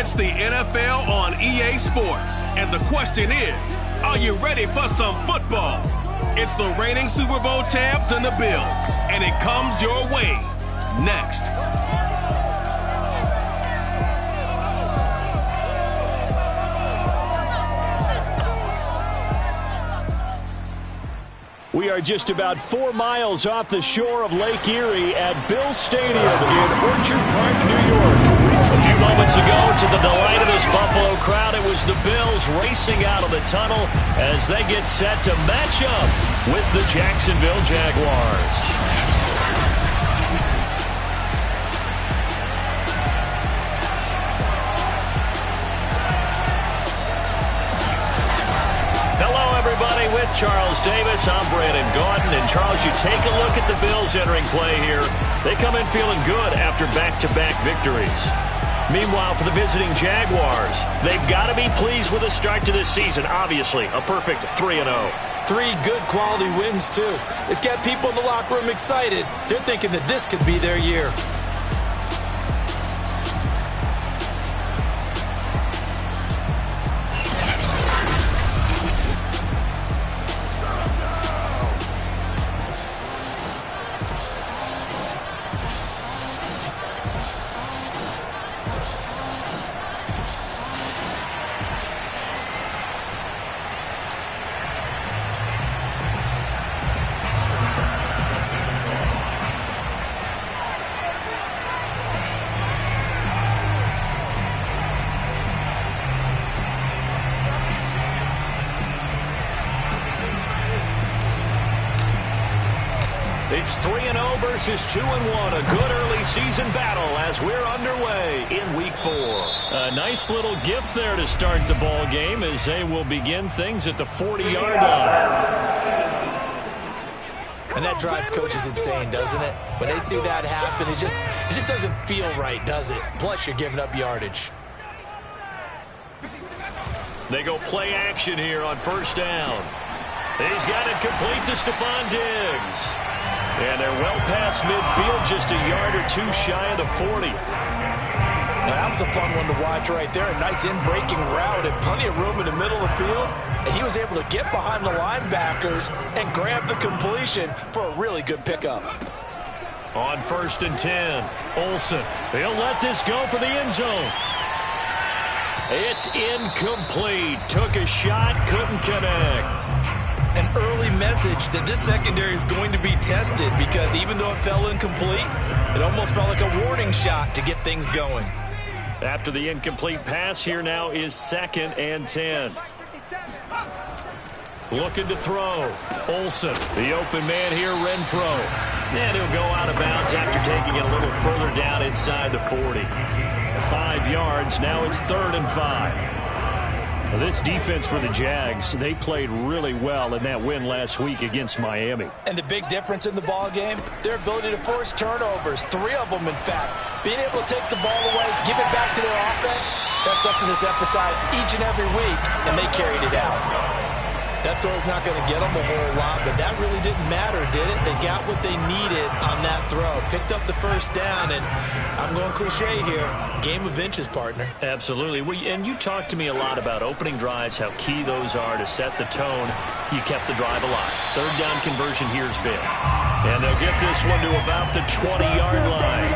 It's the NFL on EA Sports, and the question is, are you ready for some football? It's the reigning Super Bowl champs and the Bills, and it comes your way next. We are just about 4 miles off the shore of Lake Erie at Bills Stadium in Orchard Park, New York. A few moments ago, to the delight of this Buffalo crowd, it was the Bills racing out of the tunnel as they get set to match up with the Jacksonville Jaguars. With Charles Davis, I'm Brandon Gaudin. And Charles, you take a look at the Bills entering play here. They come in feeling good after back-to-back victories. Meanwhile, for the visiting Jaguars, they've got to be pleased with the start to this season. Obviously, a perfect 3-0. 3 good quality wins, too. It's got people in the locker room excited. They're thinking that this could be their year. It's 3-0 versus 2-1. A good early season battle as we're underway in Week 4. A nice little gift there to start the ball game as they will begin things at the 40-yard line. And that drives coaches insane, doesn't it? When they see that happen, it just doesn't feel right, does it? Plus, you're giving up yardage. They go play action here on first down. He's got it complete to Stephon Diggs. And they're well past midfield, just a yard or two shy of the 40. Now, that was a fun one to watch right there. A nice in-breaking route and plenty of room in the middle of the field. And he was able to get behind the linebackers and grab the completion for a really good pickup. On first and 10, Olsen. He'll let this go for the end zone. It's incomplete. Took a shot, couldn't connect. An early message that this secondary is going to be tested because even though it fell incomplete, it almost felt like a warning shot to get things going. After the incomplete pass, here now is 2nd and 10. Looking to throw. Olsen, the open man here, Renfro. And he'll go out of bounds after taking it a little further down inside the 40. 5 yards, now it's 3rd and 5. This defense for the Jags, they played really well in that win last week against Miami. And the big difference in the ball game, their ability to force turnovers, 3 of them in fact. Being able to take the ball away, give it back to their offense, that's something that's emphasized each and every week, and they carried it out. That throw's not going to get them a whole lot, but that really didn't matter, did it? They got what they needed on that throw. Picked up the first down, and I'm going cliche here. Game of inches, partner. Absolutely. And you talked to me a lot about opening drives, how key those are to set the tone. You kept the drive alive. 3rd down conversion here's big. And they'll get this one to about the 20-yard line.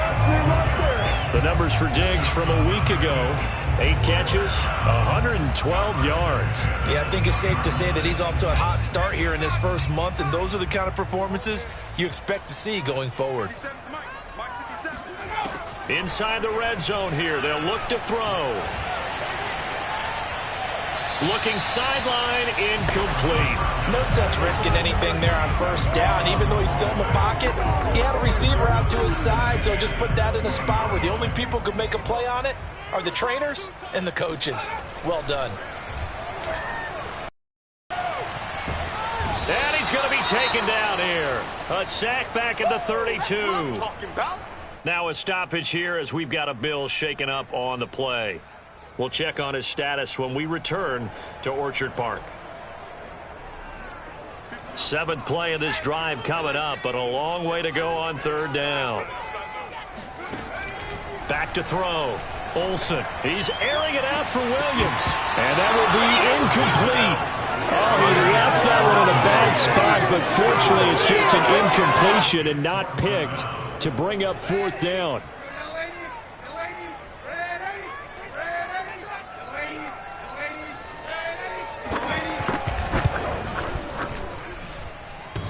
The numbers for Diggs from a week ago. 8 catches, 112 yards. Yeah, I think it's safe to say that he's off to a hot start here in this first month, and those are the kind of performances you expect to see going forward. Inside the red zone here, they'll look to throw. Looking sideline, incomplete. No sense risking anything there on first down. Even though he's still in the pocket, he had a receiver out to his side, so just put that in a spot where the only people who could make a play on it are the trainers and the coaches. Well done. And he's going to be taken down here. A sack back at the 32. Now a stoppage here as we've got a Bill shaken up on the play. We'll check on his status when we return to Orchard Park. 7th play of this drive coming up, but a long way to go on 3rd down. Back to throw. Olsen, he's airing it out for Williams. And that will be incomplete. Oh, he left that one in a bad spot, but fortunately it's just an incompletion and not picked to bring up 4th down.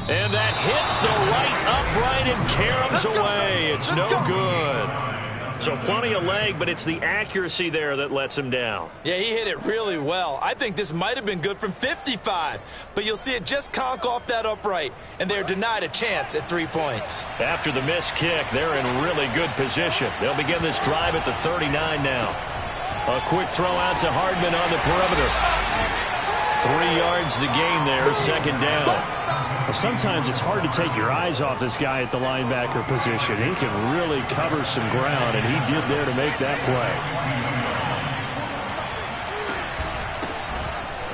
And that hits the right upright and caroms away. It's no good. So plenty of leg, but it's the accuracy there that lets him down. Yeah, he hit it really well. I think this might have been good from 55, but you'll see it just conk off that upright, and they're denied a chance at 3 points. After the missed kick, they're in really good position. They'll begin this drive at the 39 now. A quick throw out to Hardman on the perimeter. 3 yards the gain there, 2nd down. Well, sometimes it's hard to take your eyes off this guy at the linebacker position. He can really cover some ground, and he did there to make that play.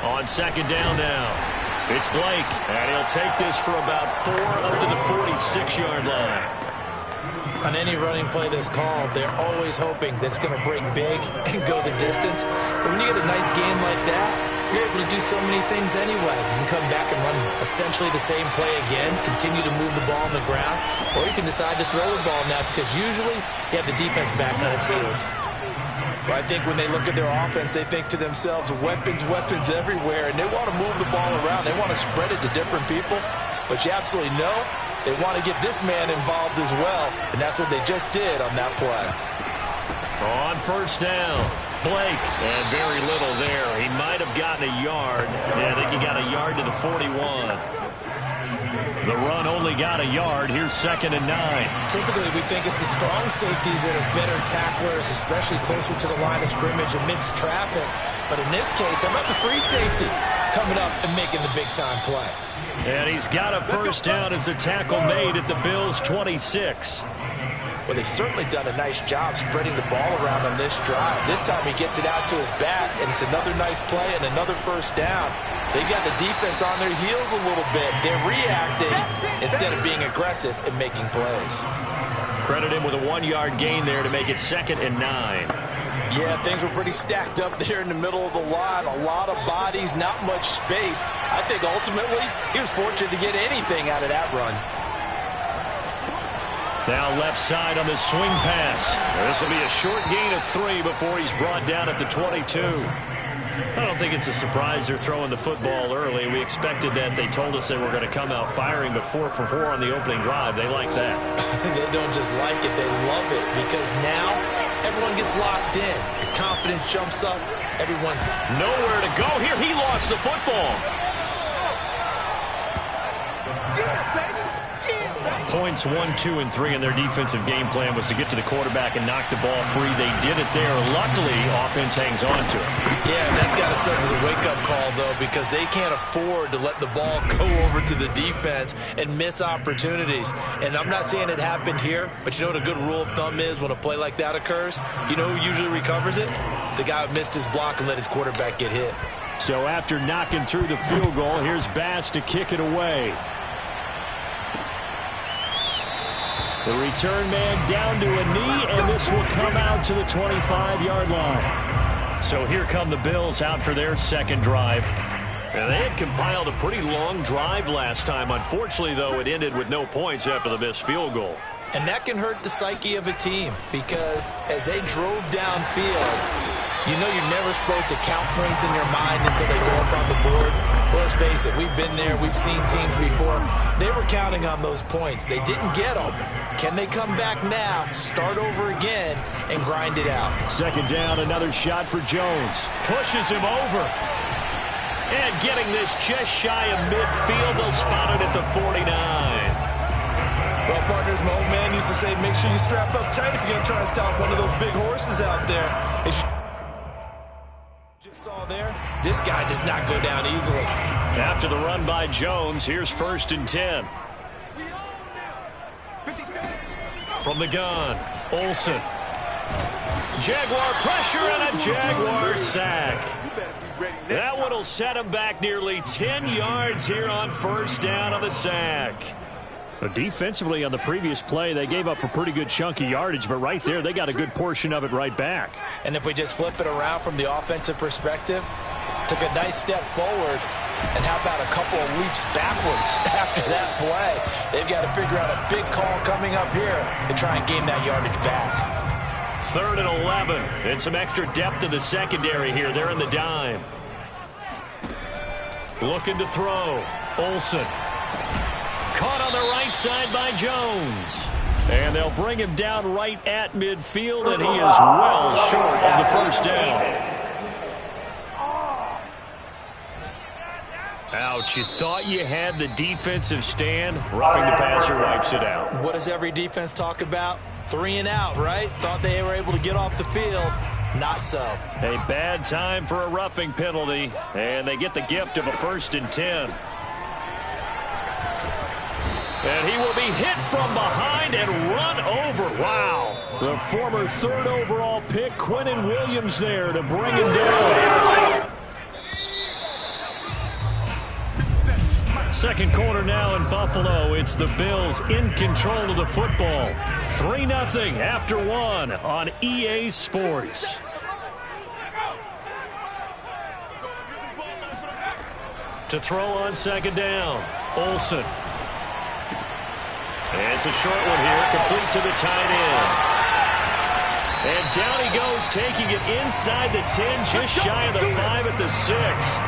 On 2nd down now, it's Blake, and he'll take this for about 4 up to the 46-yard line. On any running play that's called, they're always hoping that it's going to break big and go the distance. But when you get a nice game like that, you're able to do so many things anyway. You can come back and run essentially the same play again, continue to move the ball on the ground, or you can decide to throw the ball now because usually you have the defense back on its heels. So I think when they look at their offense, they think to themselves, weapons, weapons everywhere, and they want to move the ball around. They want to spread it to different people, but you absolutely know they want to get this man involved as well, and that's what they just did on that play. On 1st down, Blake, and very little there. He might have gotten a yard. Yeah, I think he got a yard to the 41. The run only got a yard. Here's 2nd and 9. Typically, we think it's the strong safeties that are better tacklers, especially closer to the line of scrimmage amidst traffic. But in this case, how about the free safety coming up and making the big-time play? And he's got a 1st down as a tackle made at the Bills' 26. Well, they've certainly done a nice job spreading the ball around on this drive. This time he gets it out to his back, and it's another nice play and another 1st down. They've got the defense on their heels a little bit. They're reacting instead of being aggressive and making plays. Credit him with a 1-yard gain there to make it 2nd and 9. Yeah, things were pretty stacked up there in the middle of the line. A lot of bodies, not much space. I think ultimately he was fortunate to get anything out of that run. Down left side on the swing pass. This will be a short gain of 3 before he's brought down at the 22. I don't think it's a surprise they're throwing the football early. We expected that. They told us they were going to come out firing, but 4 for 4 on the opening drive. They like that. They don't just like it, they love it, because now everyone gets locked in. Your confidence jumps up. Everyone's nowhere to go here. He lost the football. Points 1, 2, and 3 in their defensive game plan was to get to the quarterback and knock the ball free. They did it there. Luckily, offense hangs on to it. Yeah, that's got to serve as a wake-up call, though, because they can't afford to let the ball go over to the defense and miss opportunities. And I'm not saying it happened here, but you know what a good rule of thumb is when a play like that occurs? You know who usually recovers it? The guy who missed his block and let his quarterback get hit. So after knocking through the field goal, here's Bass to kick it away. The return man down to a knee, and this will come out to the 25-yard line. So here come the Bills out for their 2nd drive. And they had compiled a pretty long drive last time. Unfortunately, though, it ended with no points after the missed field goal. And that can hurt the psyche of a team, because as they drove downfield, you know you're never supposed to count points in your mind until they go up on the board. But let's face it, we've been there. We've seen teams before. They were counting on those points. They didn't get them. Can they come back now, start over again, and grind it out? 2nd down, another shot for Jones. Pushes him over. And getting this just shy of midfield. They'll spot it at the 49. Well, partners, my old man used to say, make sure you strap up tight if you're going to try and stop one of those big horses out there. As you just saw there, this guy does not go down easily. After the run by Jones, here's 1st and 10. From the gun, Olsen. Jaguar pressure and a Jaguar sack. That one will set him back nearly 10 yards here on 1st down of the sack. But defensively on the previous play, they gave up a pretty good chunk of yardage, but right there, they got a good portion of it right back. And if we just flip it around from the offensive perspective, took a nice step forward, and how about a couple of leaps backwards after that play? They've got to figure out a big call coming up here to try and gain that yardage back. 3rd and 11. And some extra depth in the secondary here. They're in the dime. Looking to throw. Olsen. Caught on the right side by Jones. And they'll bring him down right at midfield, and he is well short of the first down. Ouch, you thought you had the defensive stand. Roughing the passer wipes it out. What does every defense talk about? 3 and out, right? Thought they were able to get off the field. Not so. A bad time for a roughing penalty, and they get the gift of a 1st and 10. And he will be hit from behind and run over. Wow. The former 3rd overall pick, Quinnen Williams, there to bring him down. Second quarter now in Buffalo. It's the Bills in control of the football. 3-0 after 1 on EA Sports. To throw on 2nd down. Olsen. And it's a short one here, complete to the tight end. And down he goes, taking it inside the 10, just shy of the 5 at the 6.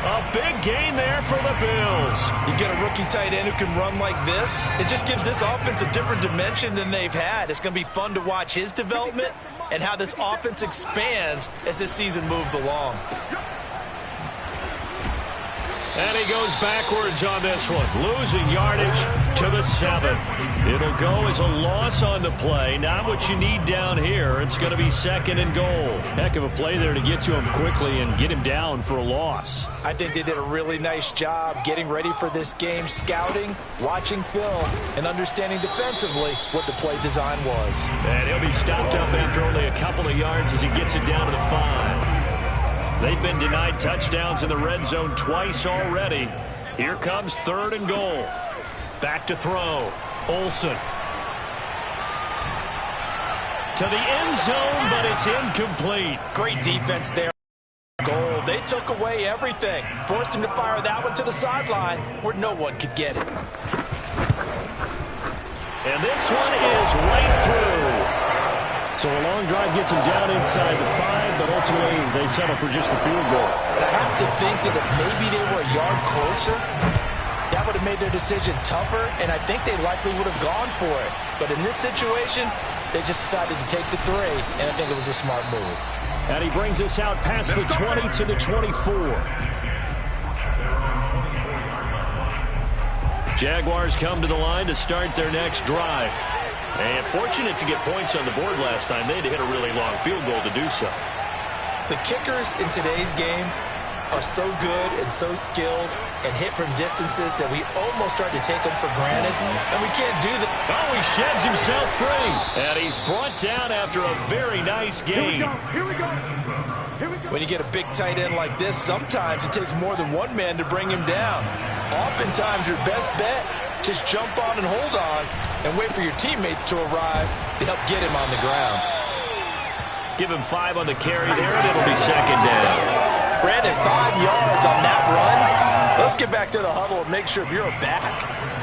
A big gain there for the Bills. You get a rookie tight end who can run like this, it just gives this offense a different dimension than they've had. It's going to be fun to watch his development and how this offense expands as this season moves along. And he goes backwards on this one, losing yardage to the 7. It'll go as a loss on the play. Not what you need down here. It's going to be 2nd and goal. Heck of a play there to get to him quickly and get him down for a loss. I think they did a really nice job getting ready for this game, scouting, watching film, and understanding defensively what the play design was. And he'll be stopped up after only a couple of yards as he gets it down to the 5. They've been denied touchdowns in the red zone twice already. Here comes 3rd and goal. Back to throw. Olsen. To the end zone, but it's incomplete. Great defense there. Goal. They took away everything. Forced him to fire that one to the sideline where no one could get it. And this one is right through. So a long drive gets him down inside the 5, but ultimately they settle for just the field goal. But I have to think that if maybe they were a yard closer, that would have made their decision tougher, and I think they likely would have gone for it. But in this situation, they just decided to take the 3, and I think it was a smart move. And he brings us out past the 20 to the 24. Jaguars come to the line to start their next drive. And fortunate to get points on the board last time. They had to hit a really long field goal to do so. The kickers in today's game are so good and so skilled and hit from distances that we almost start to take them for granted, and we can't do that. Oh, he sheds himself free. And he's brought down after a very nice game. Here we go. When you get a big tight end like this, sometimes it takes more than one man to bring him down. Oftentimes, your best bet, just jump on and hold on and wait for your teammates to arrive to help get him on the ground. Give him 5 on the carry there, and it'll be 2nd down. Brandon, 5 yards on that run. Let's get back to the huddle and make sure if you're a back,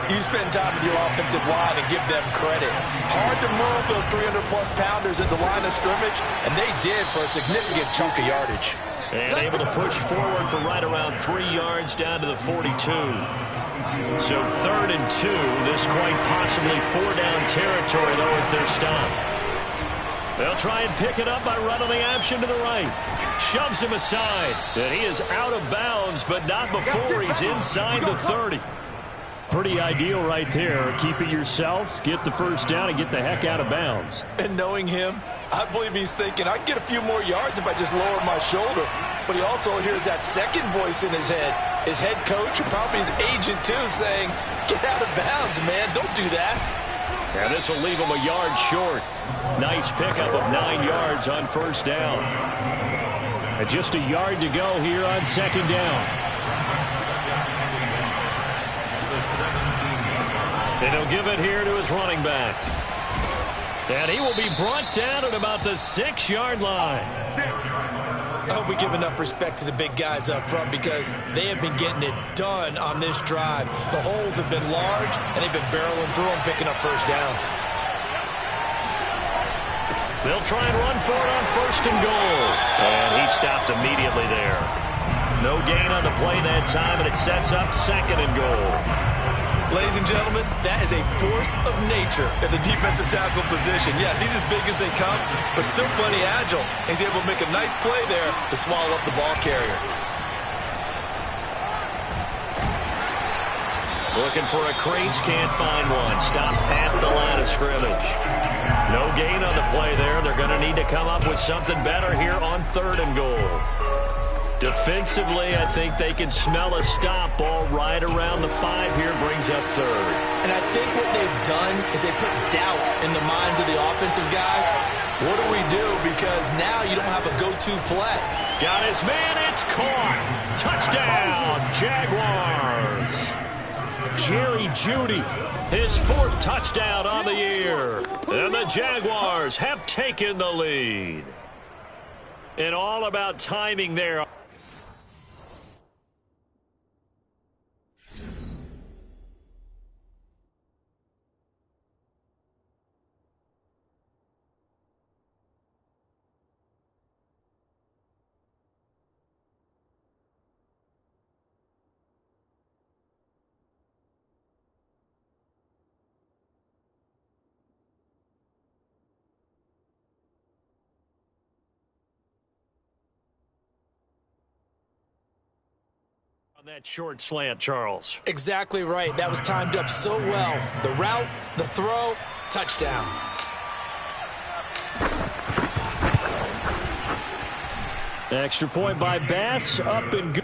you spend time with your offensive line and give them credit. Hard to move those 300-plus pounders at the line of scrimmage, and they did for a significant chunk of yardage. And able to push forward for right around 3 yards down to the 42. So 3rd and 2. This quite possibly 4-down territory, though, if they're stopped. They'll try and pick it up by running the option to the right. Shoves him aside. And he is out of bounds, but not before he's inside the 30. Pretty ideal right there. Keep it yourself, get the first down, and get the heck out of bounds. And knowing him, I believe he's thinking, I can get a few more yards if I just lower my shoulder. But he also hears that second voice in his head. His head coach, or probably his agent too, saying, get out of bounds, man. Don't do that. And this will leave him a yard short. Nice pickup of 9 yards on first down. And just a yard to go here on 2nd down. And he'll give it here to his running back. And he will be brought down at about the 6-yard line. I hope we give enough respect to the big guys up front because they have been getting it done on this drive. The holes have been large, and they've been barreling through them, picking up first downs. They'll try and run for it on 1st and goal. And he stopped immediately there. No gain on the play that time, and it sets up 2nd and goal. Ladies and gentlemen, that is a force of nature in the defensive tackle position. Yes, he's as big as they come, but still plenty agile. He's able to make a nice play there to swallow up the ball carrier. Looking for a crease, can't find one. Stopped at the line of scrimmage. No gain on the play there. They're going to need to come up with something better here on 3rd and goal. Defensively, I think they can smell a stop. Ball right around the 5 here, brings up 3rd. And I think what they've done is they put doubt in the minds of the offensive guys. What do we do? Because now you don't have a go-to play. Got his man, it's caught. Touchdown, Jaguars. Jerry Jeudy, his 4th touchdown on the year. And the Jaguars have taken the lead. And all about timing there. On that short slant, Charles. Exactly right. That was timed up so well. The route, the throw, touchdown. Extra point by Bass, up and good.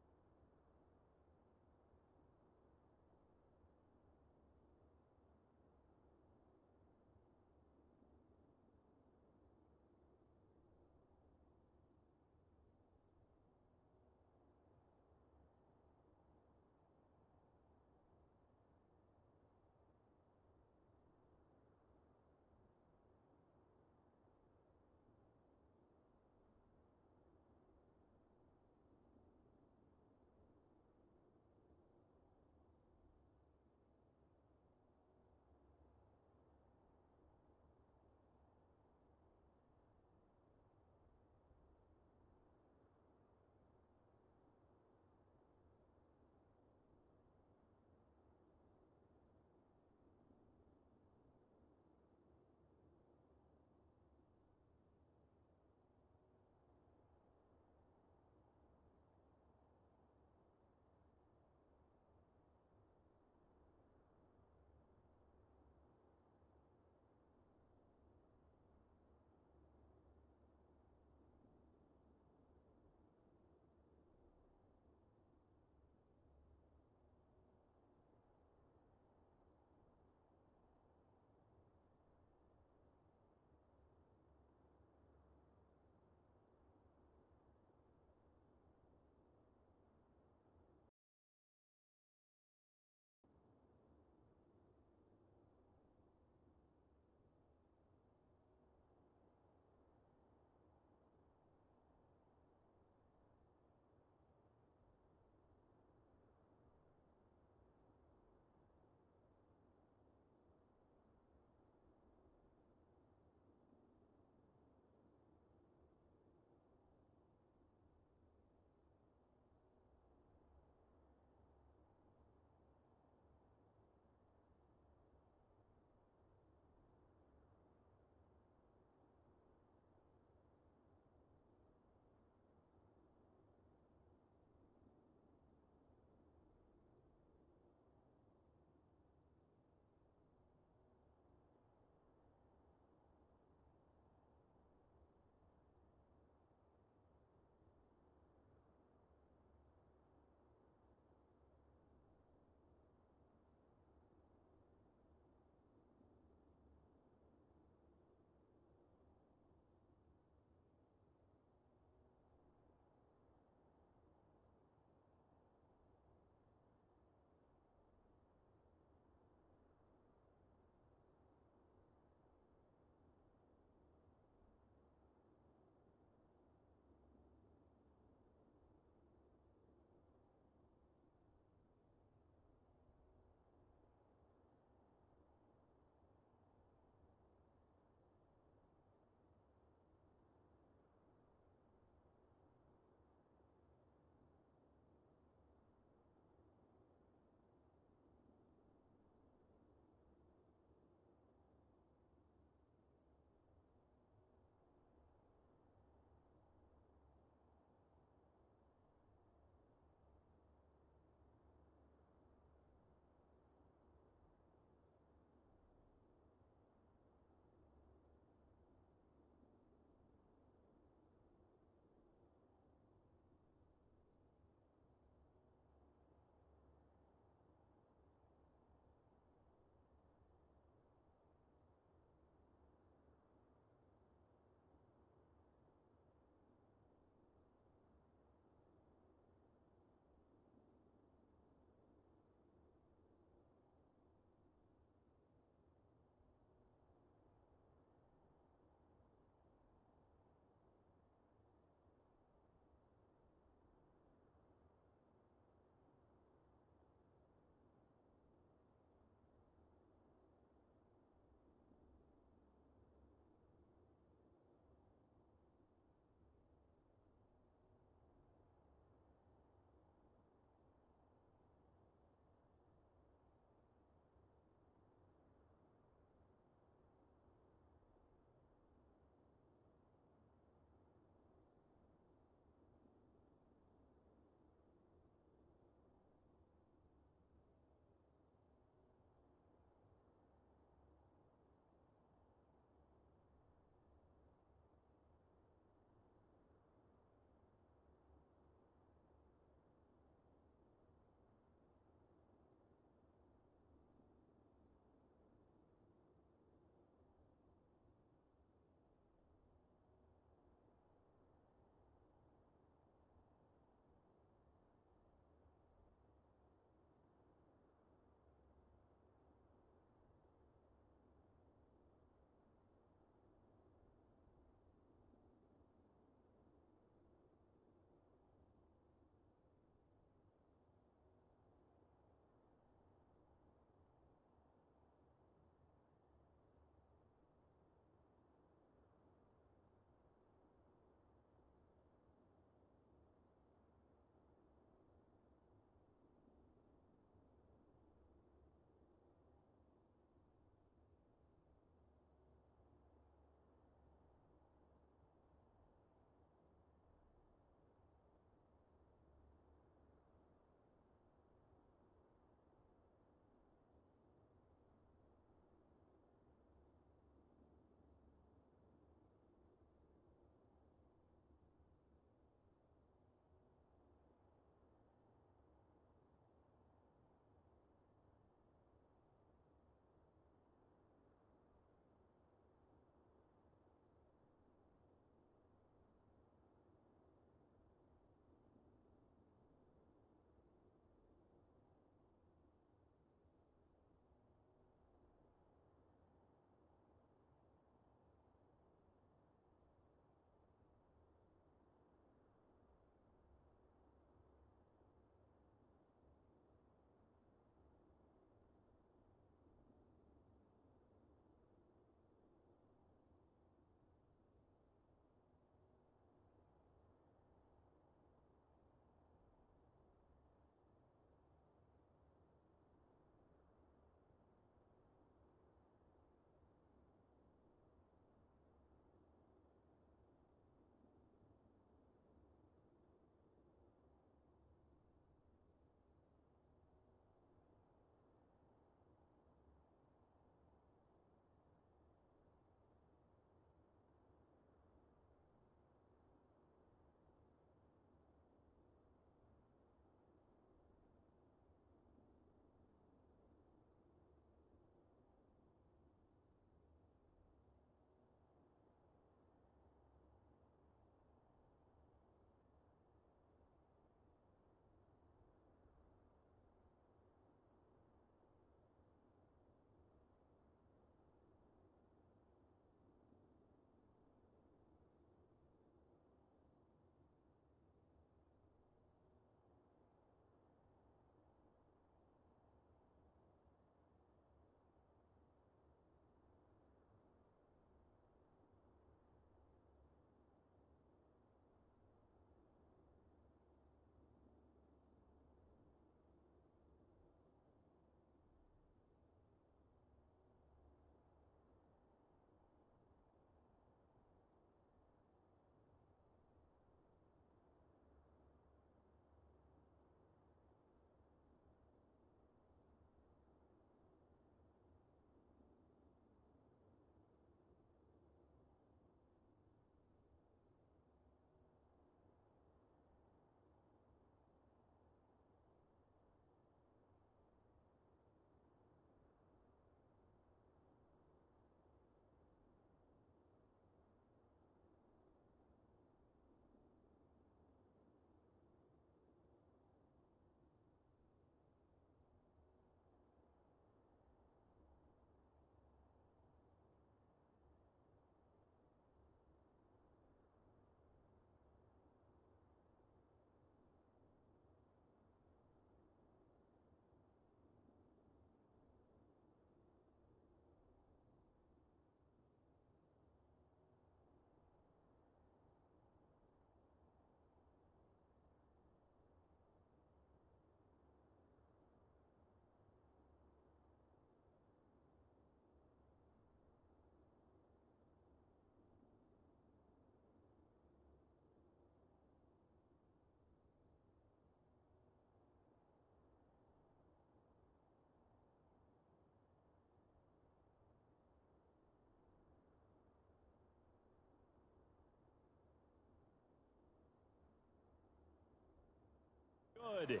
good.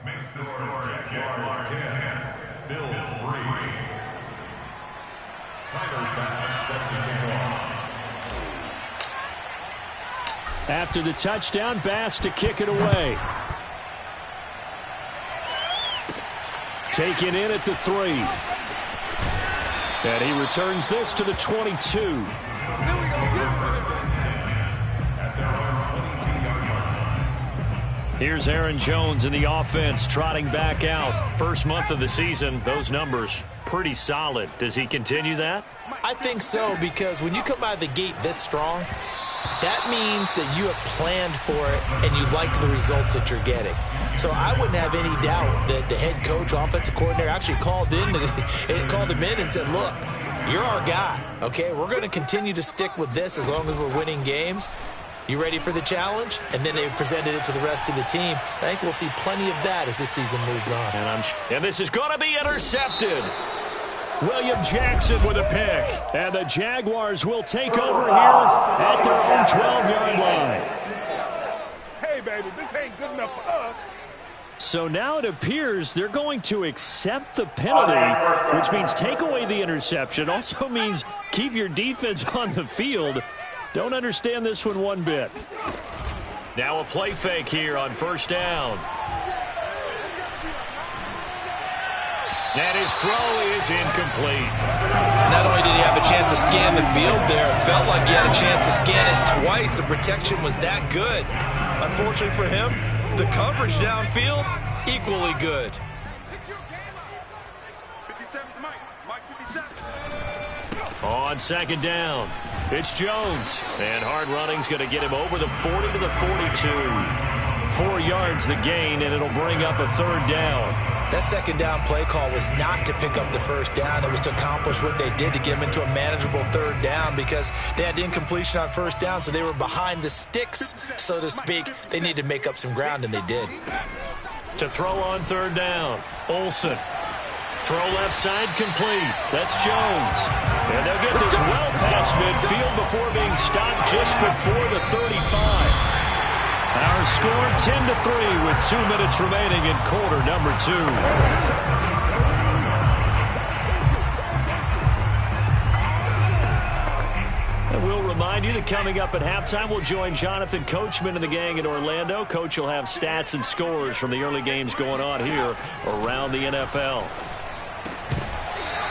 Jaguars 10, Bills 3. Tiger pass set to kick off. After the touchdown, Bass to kick it away. Taken in at the 3. And he returns this to the 22. Here's Aaron Jones in the offense trotting back out. First month of the season, those numbers pretty solid. Does he continue that? I think so, because when you come out of the gate this strong, that means that you have planned for it and you like the results that you're getting. So I wouldn't have any doubt that the head coach, offensive coordinator, actually called him in and said, look, you're our guy, okay? We're going to continue to stick with this as long as we're winning games. You ready for the challenge? And then they presented it to the rest of the team. I think we'll see plenty of that as this season moves on. And this is going to be intercepted. William Jackson with a pick. And the Jaguars will take over here at their own 12-yard line. Hey, baby, this ain't good enough for us. So now it appears they're going to accept the penalty, which means take away the interception. Also means keep your defense on the field. Don't understand this one bit. Now a play fake here on first down. And his throw is incomplete. Not only did he have a chance to scan the field there, it felt like he had a chance to scan it twice. The protection was that good. Unfortunately for him, the coverage downfield, equally good. On second down, it's Jones. And hard running's going to get him over the 40 to the 42. 4 yards the gain, and it'll bring up a third down. That second down play call was not to pick up the first down. It was to accomplish what they did to get them into a manageable third down because they had incompletion on first down, so they were behind the sticks, so to speak. They needed to make up some ground, and they did. To throw on third down, Olsen. Throw left side complete. That's Jones. And they'll get this well past midfield before being stopped just before the 35. Our score 10-3 with 2 minutes remaining in quarter number 2. And we'll remind you that coming up at halftime, we'll join Jonathan Coachman and the gang in Orlando. Coach will have stats and scores from the early games going on here around the NFL.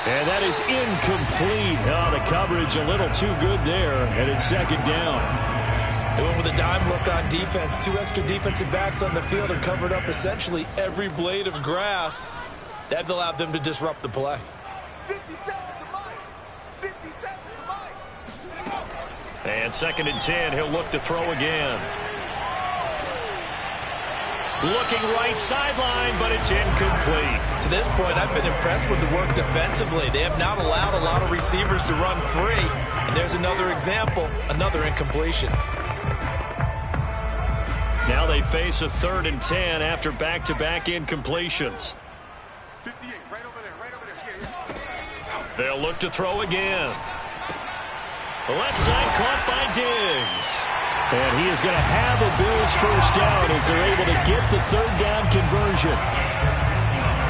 And that is incomplete. Oh, the coverage a little too good there, and it's second down. They went with a dime look on defense. 2 extra defensive backs on the field and covered up essentially every blade of grass. That allowed them to disrupt the play. 50 seconds to Mike. 50 seconds to Mike. And second and 10, he'll look to throw again. Looking right sideline, but it's incomplete. To this point, I've been impressed with the work defensively. They have not allowed a lot of receivers to run free. And there's another example, another incompletion. Now they face a 3rd and 10 after back-to-back incompletions. 58, right over there. Yeah. They'll look to throw again. The left side caught by Diggs. And he is going to have a Bills first down as they're able to get the 3rd down conversion.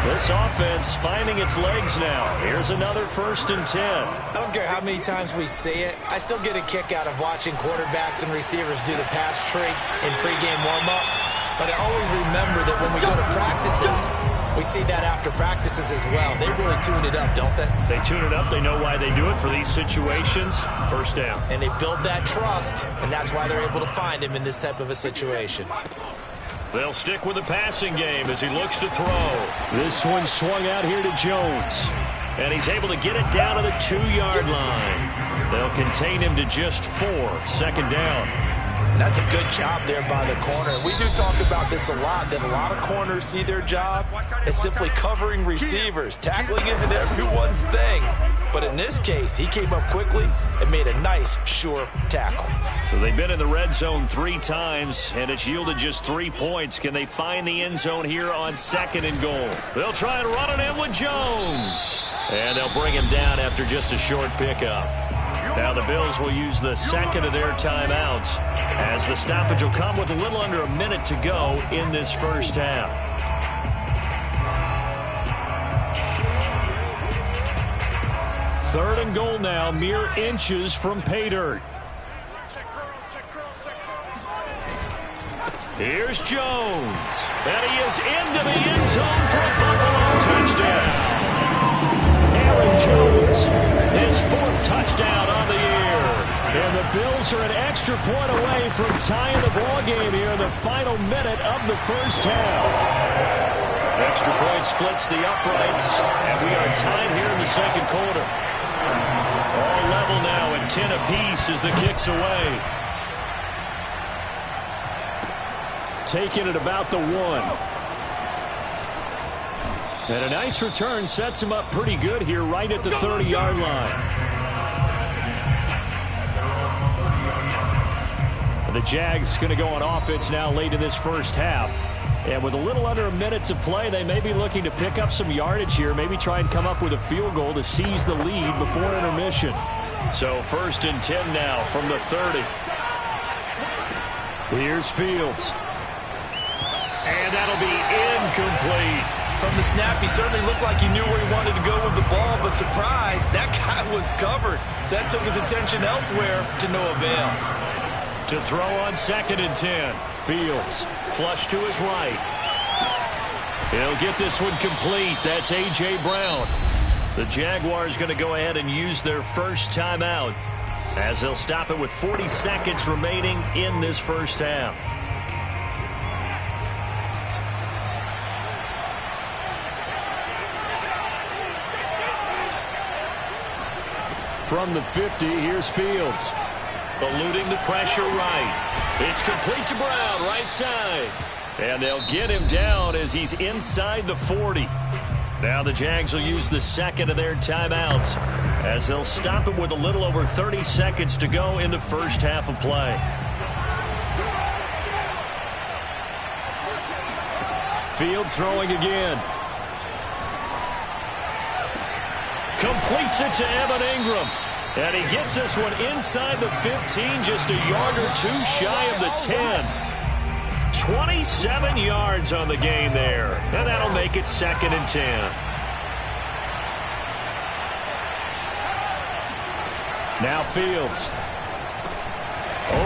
This offense finding its legs now. Here's another 1st and 10. I don't care how many times we say it. I still get a kick out of watching quarterbacks and receivers do the pass tree in pregame warm-up. But I always remember that when we go to practices, we see that after practices as well. They really tune it up, don't they? They tune it up. They know why they do it for these situations. First down. And they build that trust, and that's why they're able to find him in this type of a situation. They'll stick with the passing game as he looks to throw. This one swung out here to Jones. And he's able to get it down to the 2-yard line. They'll contain him to just 4. Second down. That's a good job there by the corner. We do talk about this a lot, that a lot of corners see their job as simply covering receivers. Tackling isn't everyone's thing. But in this case, he came up quickly and made a nice, sure tackle. So they've been in the red zone 3 times, and it's yielded just 3 points. Can they find the end zone here on 2nd and goal? They'll try and run it in with Jones. And they'll bring him down after just a short pickup. Now the Bills will use the second of their timeouts as the stoppage will come with a little under a minute to go in this first half. Third and goal now, mere inches from pay dirt. Here's Jones. And he is into the end zone for a Buffalo touchdown. Aaron Jones, his fourth touchdown on the year. And the Bills are an extra point away from tying the ball game here in the final minute of the first half. Extra point splits the uprights, and we are tied here in the second quarter. All level now at 10 apiece as the kick's away. Taking it about the 1. And a nice return sets him up pretty good here right at the 30-yard line. The Jags going to go on offense now late in this first half. And with a little under a minute to play, they may be looking to pick up some yardage here, maybe try and come up with a field goal to seize the lead before intermission. So 1st and 10 now from the 30. Here's Fields. And that'll be incomplete. From the snap, he certainly looked like he knew where he wanted to go with the ball, but surprise, that guy was covered. So that took his attention elsewhere to no avail. To throw on 2nd and 10. Fields, flush to his right. He'll get this one complete. That's A.J. Brown. The Jaguars going to go ahead and use their first timeout as they'll stop it with 40 seconds remaining in this first half. From the 50, here's Fields. Eluding the pressure right. It's complete to Brown, right side. And they'll get him down as he's inside the 40. Now the Jags will use the second of their timeouts as they'll stop it with a little over 30 seconds to go in the first half of play. Fields throwing again. Completes it to Evan Ingram. And he gets this one inside the 15, just a yard or two shy of the 10. 27 yards on the game there. And that'll make it 2nd and 10. Now Fields.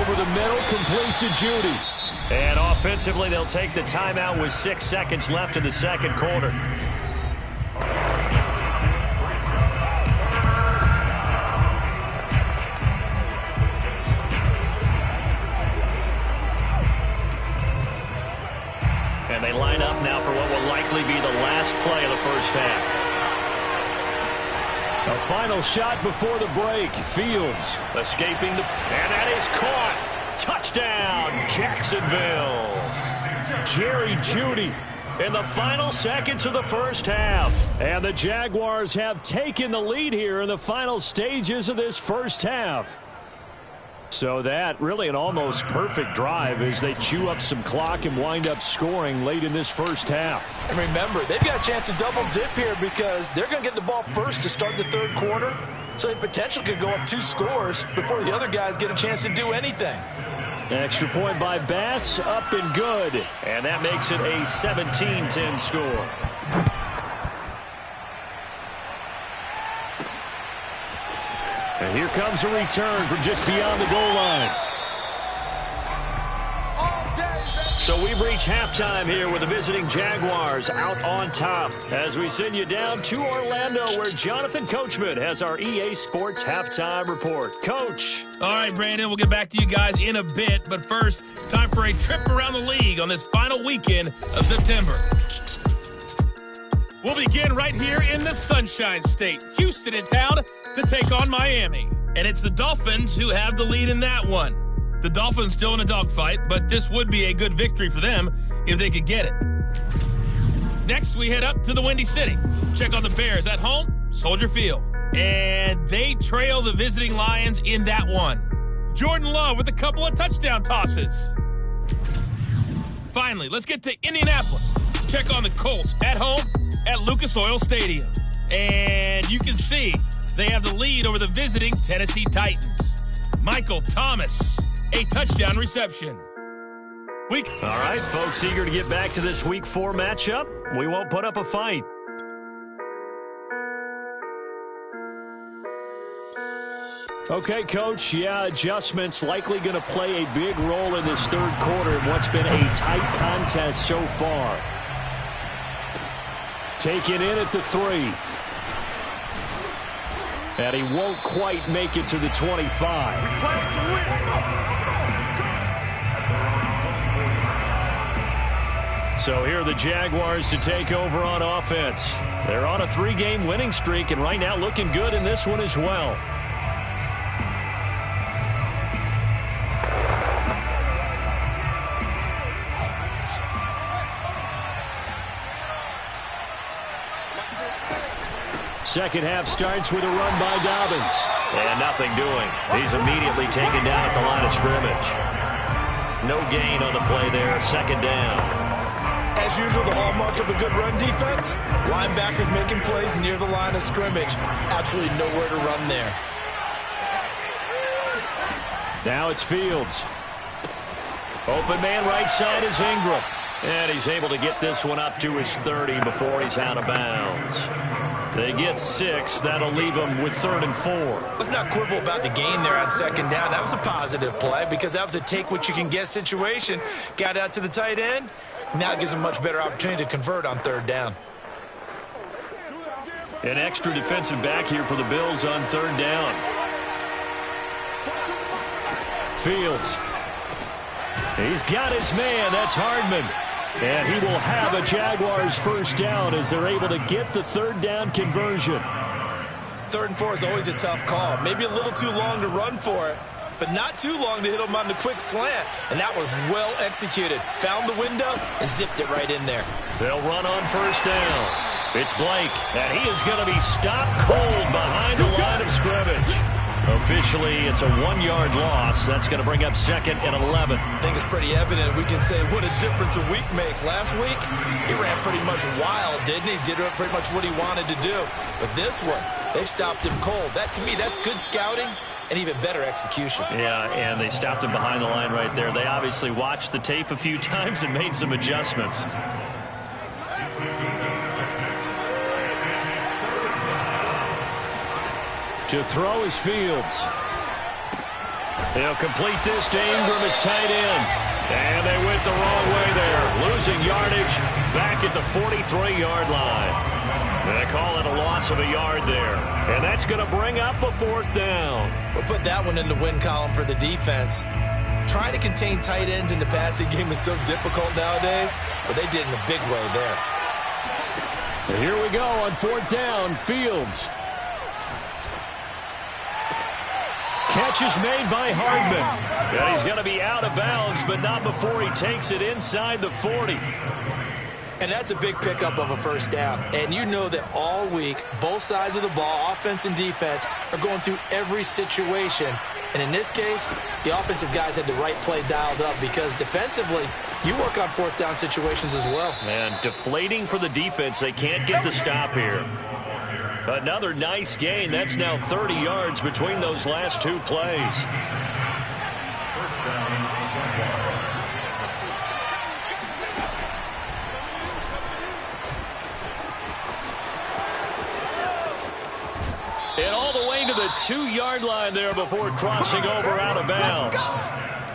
Over the middle, complete to Judy. And offensively, they'll take the timeout with 6 seconds left in the second quarter. And they line up now for what will likely be the last play of the first half. A final shot before the break. Fields escaping the... And that is caught. Touchdown, Jacksonville. Jerry Jeudy in the final seconds of the first half. And the Jaguars have taken the lead here in the final stages of this first half. So that really an almost perfect drive as they chew up some clock and wind up scoring late in this first half. And remember, they've got a chance to double dip here because they're going to get the ball first to start the third quarter. So they potentially could go up 2 scores before the other guys get a chance to do anything. Extra point by Bass, up and good. And that makes it a 17-10 score. And here comes a return from just beyond the goal line. So we've reached halftime here with the visiting Jaguars out on top as we send you down to Orlando where Jonathan Coachman has our EA Sports halftime report. Coach. All right, Brandon, we'll get back to you guys in a bit. But first, time for a trip around the league on this final weekend of September. We'll begin right here in the Sunshine State. Houston in town to take on Miami. And it's the Dolphins who have the lead in that one. The Dolphins still in a dogfight, but this would be a good victory for them if they could get it. Next, we head up to the Windy City. Check on the Bears at home, Soldier Field. And they trail the visiting Lions in that one. Jordan Love with a couple of touchdown tosses. Finally, let's get to Indianapolis. Check on the Colts at home at Lucas Oil Stadium. And you can see They have the lead over the visiting Tennessee Titans. Michael Thomas, a touchdown reception. All right, folks, eager to get back to this Week 4 matchup. We won't put up a fight. Okay, Coach, adjustments likely going to play a big role in this third quarter in what's been a tight contest so far. Taken in at the 3. And he won't quite make it to the 25. So here are the Jaguars to take over on offense. They're on a 3-game winning streak, and right now looking good in this one as well. Second half starts with a run by Dobbins. And nothing doing. He's immediately taken down at the line of scrimmage. No gain on the play there. Second down. As usual, the hallmark of a good run defense, linebackers making plays near the line of scrimmage. Absolutely nowhere to run there. Now it's Fields. Open man right side is Ingram. And he's able to get this one up to his 30 before he's out of bounds. They get 6. That'll leave them with 3rd and 4. Let's not quibble about the gain there on second down. That was a positive play because that was a take-what-you-can-get situation. Got out to the tight end. Now it gives them a much better opportunity to convert on 3rd down. An extra defensive back here for the Bills on 3rd down. Fields. He's got his man. That's Hardman. And he will have a Jaguars first down as they're able to get the 3rd down conversion. 3rd and 4 is always a tough call. Maybe a little too long to run for it, but not too long to hit him on the quick slant. And that was well executed. Found the window and zipped it right in there. They'll run on first down. It's Blake, and he is going to be stopped cold behind the line of scrimmage. Officially, it's a 1-yard loss. That's going to bring up 2nd and 11. I think it's pretty evident. We can say what a difference a week makes. Last week, he ran pretty much wild, didn't he? Did pretty much what he wanted to do. But this one, they stopped him cold. That, to me, that's good scouting and even better execution. Yeah, and they stopped him behind the line right there. They obviously watched the tape a few times and made some adjustments. To throw is Fields. They'll complete this to Ingram as tight end. And they went the wrong way there. Losing yardage back at the 43-yard line. They call it a loss of a yard there. And that's going to bring up a 4th down. We'll put that one in the win column for the defense. Trying to contain tight ends in the passing game is so difficult nowadays, but they did in a big way there. And here we go on 4th down. Fields. Catch is made by Hardman. And he's going to be out of bounds, but not before he takes it inside the 40. And that's a big pickup of a first down. And you know that all week, both sides of the ball, offense and defense, are going through every situation. And in this case, the offensive guys had the right play dialed up because defensively, you work on 4th down situations as well. And deflating for the defense. They can't get the stop here. Another nice gain. That's now 30 yards between those last 2 plays. And all the way to the 2-yard line there before crossing over out of bounds.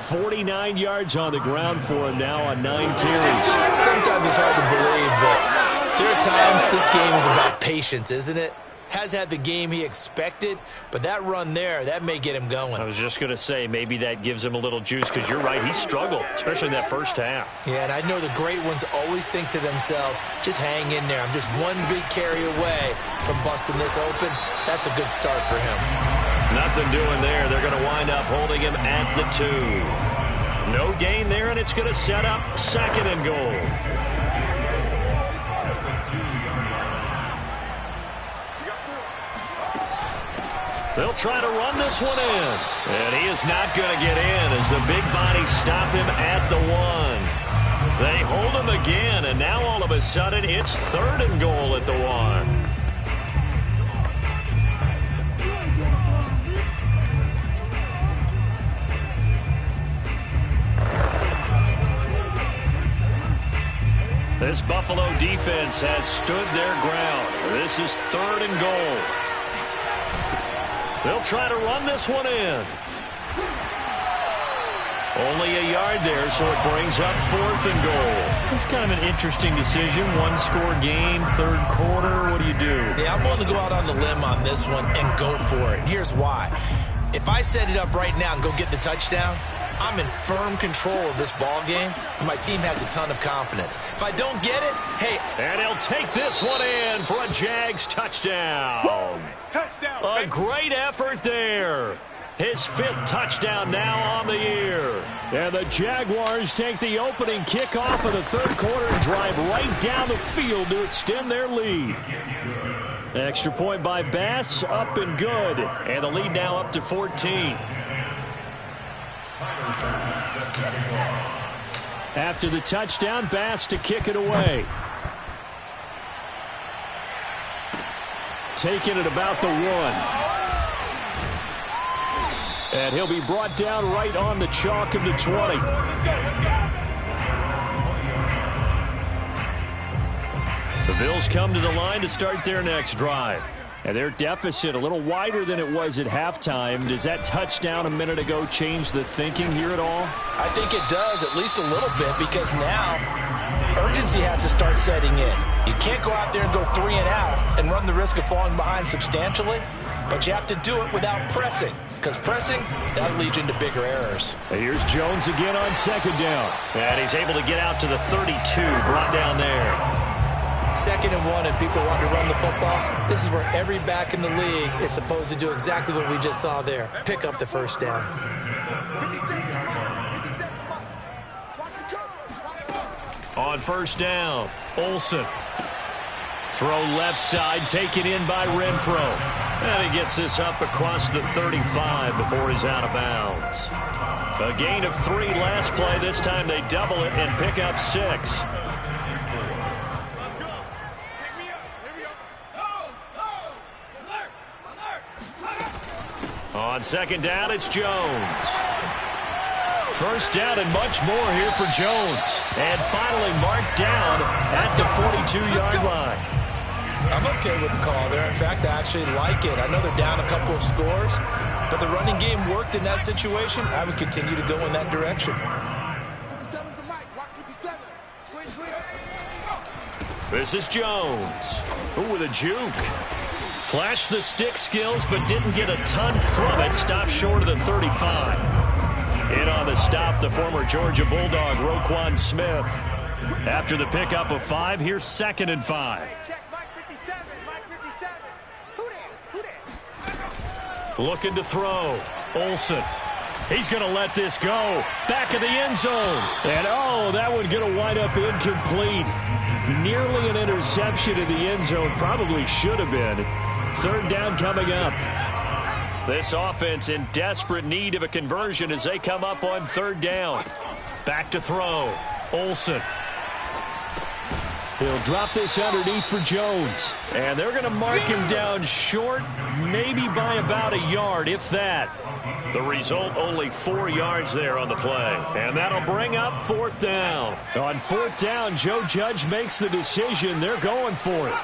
49 yards on the ground for him now on 9 carries. Sometimes it's hard to believe, but there are times this game is about patience, isn't it? Has had the game he expected, but that run there, that may get him going. I was just going to say, maybe that gives him a little juice because you're right, he struggled, especially in that first half. Yeah, and I know the great ones always think to themselves, just hang in there. I'm just one big carry away from busting this open. That's a good start for him. Nothing doing there. They're going to wind up holding him at the 2. No gain there, and it's going to set up 2nd and goal. They'll try to run this one in. And he is not going to get in as the big bodies stop him at the 1. They hold him again, and now all of a sudden it's 3rd and goal at the 1. This Buffalo defense has stood their ground. This is 3rd and goal. They'll try to run this one in. Only a yard there, so it brings up 4th and goal. It's kind of an interesting decision. One-score game, 3rd quarter. What do you do? Yeah, I'm willing to go out on the limb on this one and go for it. Here's why. If I set it up right now and go get the touchdown, I'm in firm control of this ball game, and my team has a ton of confidence. If I don't get it, hey. And he'll take this one in for a Jags touchdown. Touchdown. A great effort there. His 5th touchdown now on the year. And the Jaguars take the opening kickoff of the 3rd quarter and drive right down the field to extend their lead. Extra point by Bass, up and good. And the lead now up to 14. After the touchdown, Bass to kick it away. Taking it about the 1. And he'll be brought down right on the chalk of the 20. The Bills come to the line to start their next drive. And their deficit a little wider than it was at halftime. Does that touchdown a minute ago change the thinking here at all? I think it does, at least a little bit, because now urgency has to start setting in. You can't go out there and go 3 and out and run the risk of falling behind substantially, but you have to do it without pressing, because pressing, that'll lead you into bigger errors. And here's Jones again on 2nd down. And he's able to get out to the 32, brought down there. 2nd and 1, and people want to run the football. This is where every back in the league is supposed to do exactly what we just saw there. Pick up the 1st down. On 1st down, Olsen. Throw left side, taken in by Renfro. And he gets this up across the 35 before he's out of bounds. A gain of 3 last play. This time they double it and pick up 6. On 2nd down, it's Jones. 1st down and much more here for Jones. And finally marked down at the 42-yard line. I'm okay with the call there. In fact, I actually like it. I know they're down a couple of scores, but the running game worked in that situation. I would continue to go in that direction. 57's the mic. Watch 57. Swing. This is Jones. Ooh, with a juke. Flashed the stick skills, but didn't get a ton from it. Stopped short of the 35. In on the stop, the former Georgia Bulldog, Roquan Smith. After the pickup of 5, here's 2nd and 5. Check Mike 57. Mike 57. Who that? Looking to throw. Olsen. He's going to let this go. Back of the end zone. And oh, that one going to wind up incomplete. Nearly an interception in the end zone. Probably should have been. 3rd down coming up. This offense in desperate need of a conversion as they come up on 3rd down. Back to throw. Olsen. He'll drop this underneath for Jones. And they're going to mark him down short, maybe by about a yard, if that. The result, only 4 yards there on the play. And that'll bring up 4th down. On 4th down, Joe Judge makes the decision. They're going for it.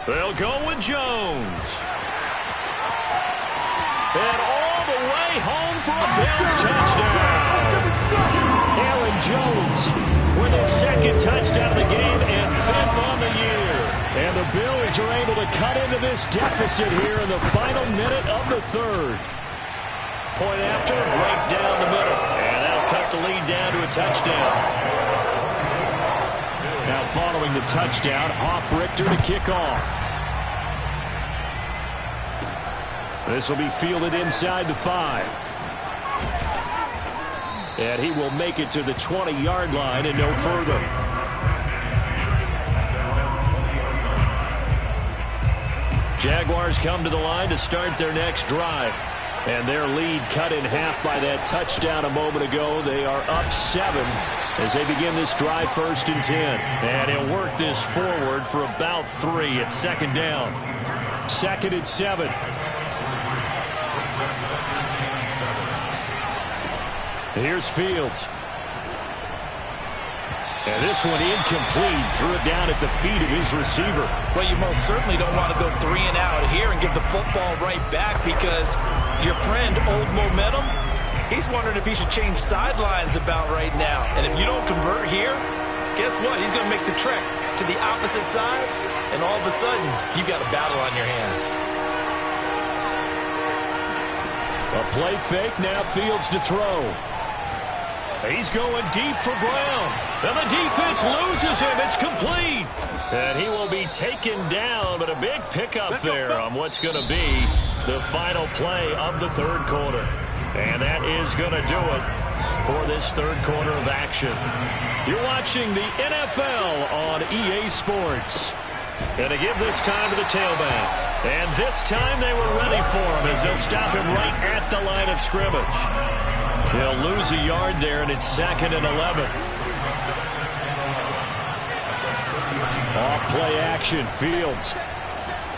They'll go with Jones. And all the way home for a Bills touchdown. Aaron Jones with his 2nd touchdown of the game and 5th on the year. And the Bills are able to cut into this deficit here in the final minute of the 3rd. Point after, right down the middle. And that'll cut the lead down to a touchdown. Now following the touchdown, Hoff-Richter to kick off. This will be fielded inside the 5. And he will make it to the 20-yard line and no further. Jaguars come to the line to start their next drive. And their lead cut in half by that touchdown a moment ago. They are up 7 as they begin this drive 1st and 10. And he'll work this forward for about 3 at 2nd down. 2nd and 7. Here's Fields. And this one incomplete. Threw it down at the feet of his receiver. Well, you most certainly don't want to go 3 and out here and give the football right back because your friend, Old Momentum, he's wondering if he should change sidelines about right now. And if you don't convert here, guess what? He's going to make the trek to the opposite side, and all of a sudden, you've got a battle on your hands. A play fake, now Fields to throw. He's going deep for Brown. And the defense loses him. It's complete. And he will be taken down, but a big pickup there on what's going to be the final play of the third quarter. And that is going to do it for this third quarter of action. You're watching the NFL on EA Sports. And to give this time to the tailback. And this time they were ready for him as they'll stop him right at the line of scrimmage. He'll lose a yard there, and it's 2nd and 11. Off play action. Fields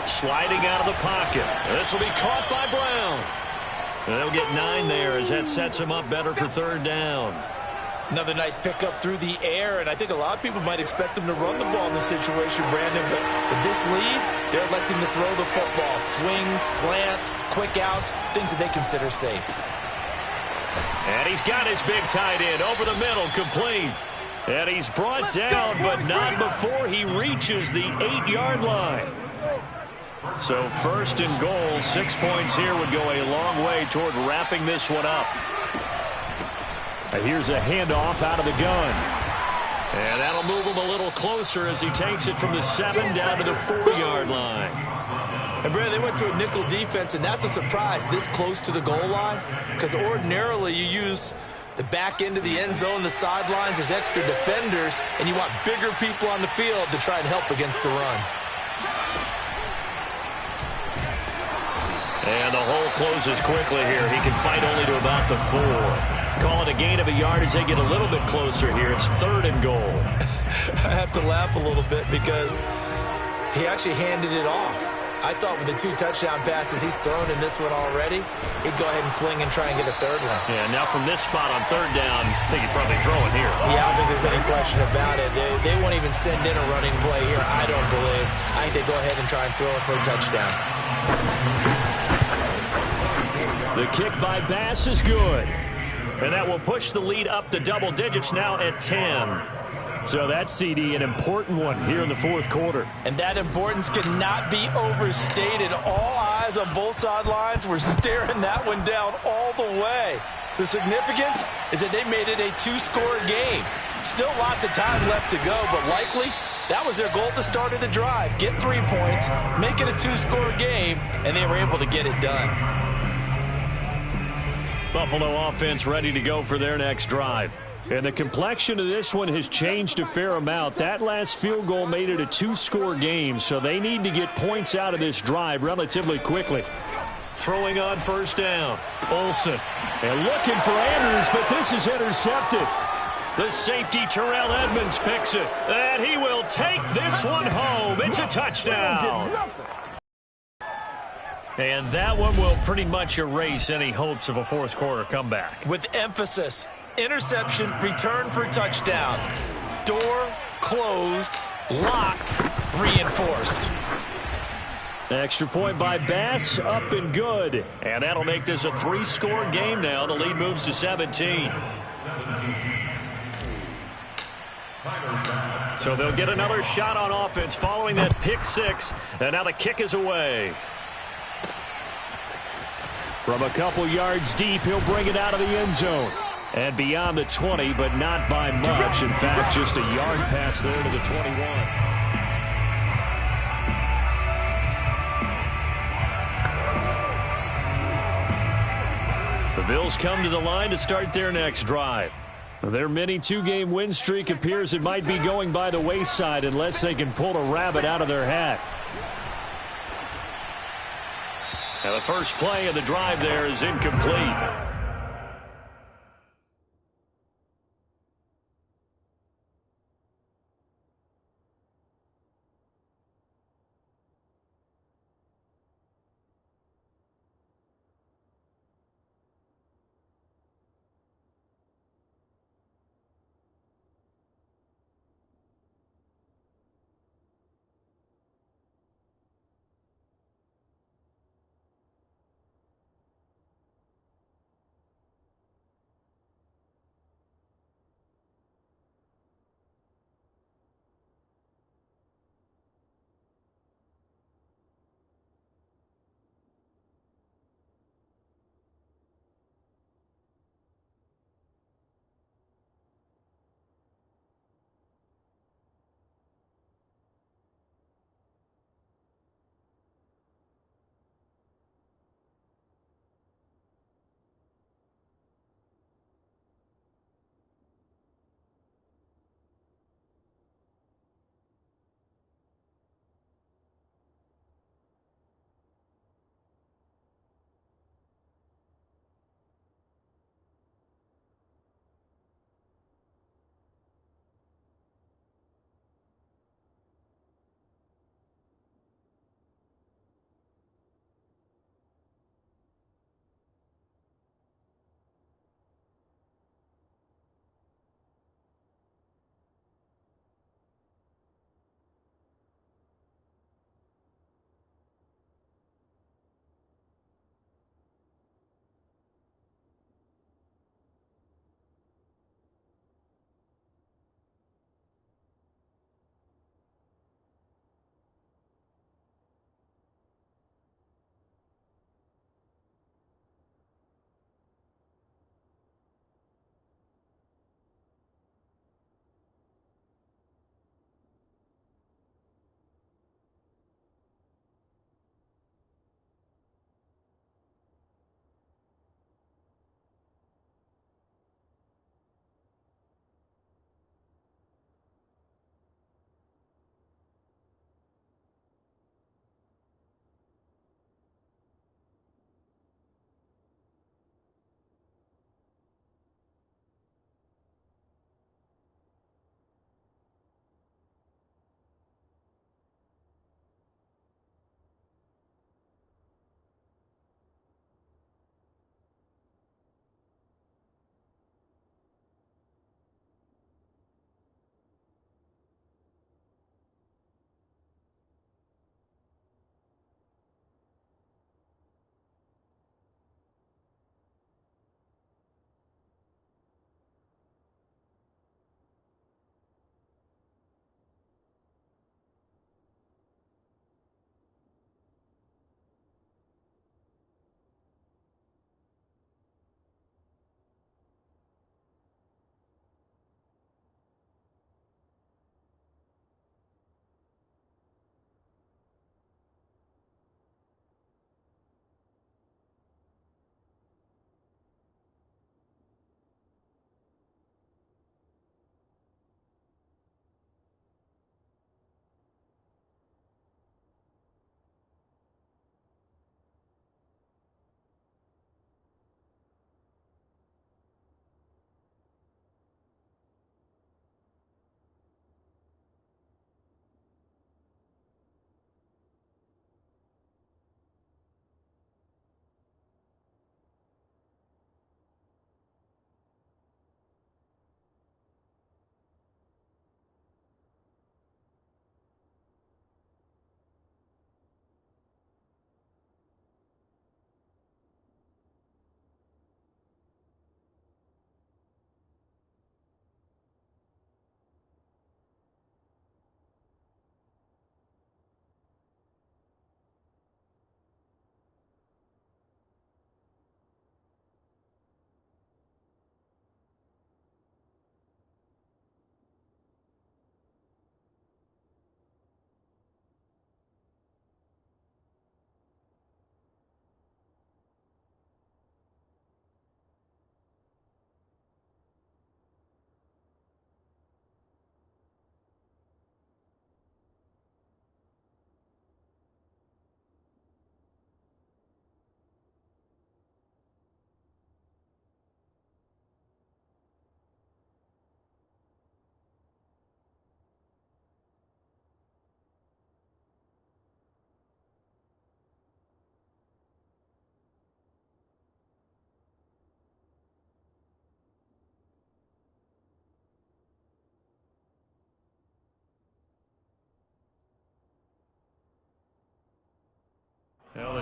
sliding out of the pocket. This will be caught by Brown. And they'll get 9 there as that sets him up better for third down. Another nice pickup through the air, and I think a lot of people might expect them to run the ball in this situation, Brandon, but with this lead, they're electing to throw the football. Swings, slants, quick outs, things that they consider safe. And he's got his big tight end over the middle, complete. And he's brought down, but not before he reaches the 8-yard line. So 1st and goal, 6 points here would go a long way toward wrapping this one up. Here's a handoff out of the gun. And that'll move him a little closer as he takes it from the 7 down to the 4-yard line. And, Brandon, they went to a nickel defense, and that's a surprise this close to the goal line because ordinarily you use the back end of the end zone, the sidelines as extra defenders, and you want bigger people on the field to try and help against the run. And the hole closes quickly here. He can fight only to about the 4. Call it a gain of a yard as they get a little bit closer here. It's 3rd and goal. I have to laugh a little bit because he actually handed it off. I thought with the 2 touchdown passes he's thrown in this one already, he'd go ahead and fling and try and get a 3rd one. Yeah, now from this spot on 3rd down, I think he'd probably throw it here. Yeah, I don't think there's any question about it. They won't even send in a running play here, I don't believe. I think they go ahead and try and throw it for a touchdown. The kick by Bass is good. And that will push the lead up to double digits now at 10. So that CD, an important one here in the 4th quarter. And that importance cannot be overstated. All eyes on both sidelines were staring that one down all the way. The significance is that they made it a 2-score game. Still lots of time left to go, but likely that was their goal at the start of the drive. Get 3 points, make it a 2-score game, and they were able to get it done. Buffalo offense ready to go for their next drive. And the complexion of this one has changed a fair amount. That last field goal made it a 2-score game, so they need to get points out of this drive relatively quickly. Throwing on 1st down, Olsen. And looking for Andrews, but this is intercepted. The safety, Terrell Edmonds, picks it. And he will take this one home. It's a touchdown. And that one will pretty much erase any hopes of a 4th quarter comeback. With emphasis, interception, return for touchdown. Door closed, locked, reinforced. Extra point by Bass, up and good. And that'll make this a 3-score game now. The lead moves to 17. So they'll get another shot on offense following that pick 6. And now the kick is away. From a couple yards deep, he'll bring it out of the end zone. And beyond the 20, but not by much. In fact, just a yard pass there to the 21. The Bills come to the line to start their next drive. Their mini 2-game win streak appears it might be going by the wayside unless they can pull a rabbit out of their hat. Now the first play of the drive there is incomplete.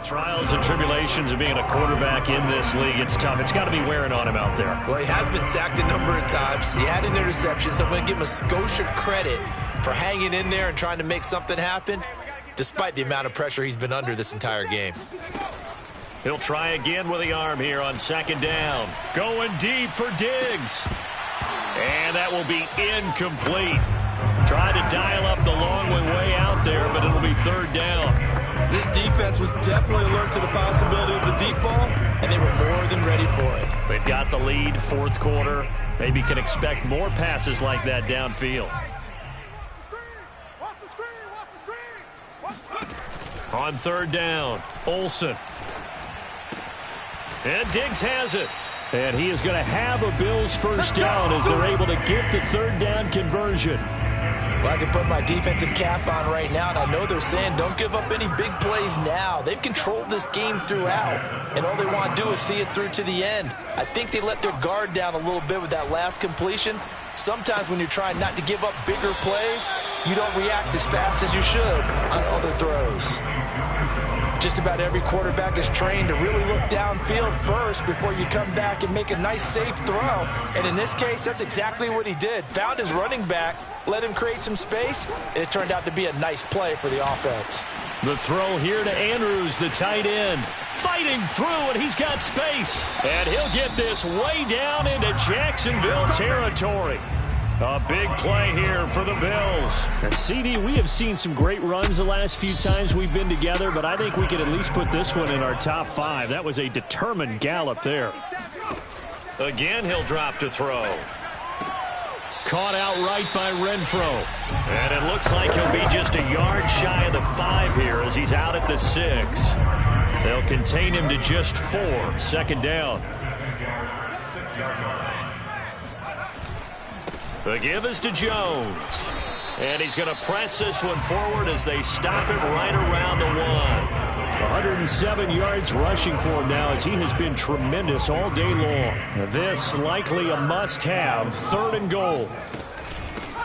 Trials and tribulations of being a quarterback in this league, it's tough. It's got to be wearing on him out there. Well, he has been sacked a number of times. He had an interception, so I'm going to give him a skosh of credit for hanging in there and trying to make something happen, despite the amount of pressure he's been under this entire game. He'll try again with the arm here on second down. Going deep for Diggs. And that will be incomplete. Tried to dial up the long way out there, but it'll be third down. This defense was definitely alert to the possibility of the deep ball, and they were more than ready for it. They've got the lead, fourth quarter. Maybe can expect more passes like that downfield. On third down, Olsen. And Diggs has it. And he is going to have a Bills first down as they're able to get the third down conversion. Well, I can put my defensive cap on right now, and I know they're saying don't give up any big plays now. They've controlled this game throughout, and all they want to do is see it through to the end. I think they let their guard down a little bit with that last completion. Sometimes when you're trying not to give up bigger plays, you don't react as fast as you should on other throws. Just about every quarterback is trained to really look downfield first before you come back and make a nice, safe throw. And in this case, that's exactly what he did. Found his running back, let him create some space, and it turned out to be a nice play for the offense. The throw here to Andrews, the tight end. Fighting through, and he's got space. And he'll get this way down into Jacksonville territory. A big play here for the Bills. And CD, we have seen some great runs the last few times we've been together, but I think we could at least put this one in our top 5. That was a determined gallop there. Again, he'll drop to throw. Caught outright by Renfro. And it looks like he'll be just a yard shy of the 5 here as he's out at the 6. They'll contain him to just 4. Second down. The give is to Jones. And he's going to press this one forward as they stop him right around the 1. 107 yards rushing for him now as he has been tremendous all day long. This likely a must-have. Third and goal.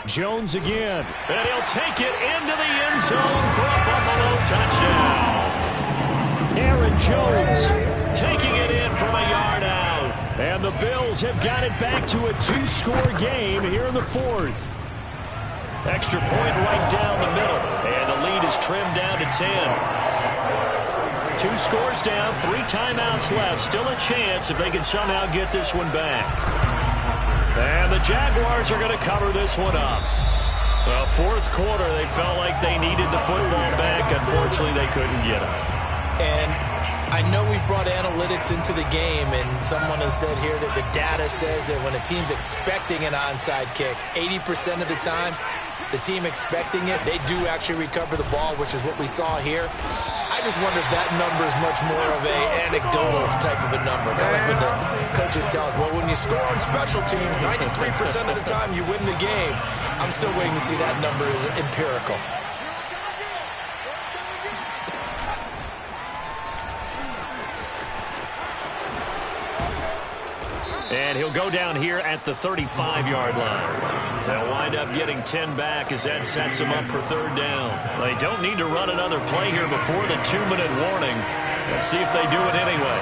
Jones again. And he'll take it into the end zone for a Buffalo touchdown. Aaron Jones taking it in from a yard out. And the Bills have got it back to a 2-score game here in the 4th. Extra point right down the middle. And the lead is trimmed down to 10. 2 scores down, 3 timeouts left. Still a chance if they can somehow get this one back. And the Jaguars are going to cover this one up. Well, fourth quarter, they felt like they needed the football back. Unfortunately, they couldn't get it. And I know we've brought analytics into the game, and someone has said here that the data says that when a team's expecting an onside kick, 80% of the time, the team expecting it, they do actually recover the ball, which is what we saw here. I just wonder if that number is much more of an anecdotal type of a number. Kind of like when the coaches tell us, well, when you score on special teams, 93% of the time you win the game. I'm still waiting to see that number is empirical. And he'll go down here at the 35-yard line. They'll wind up getting 10 back as that sets him up for third down. They don't need to run another play here before the 2-minute warning. Let's see if they do it anyway.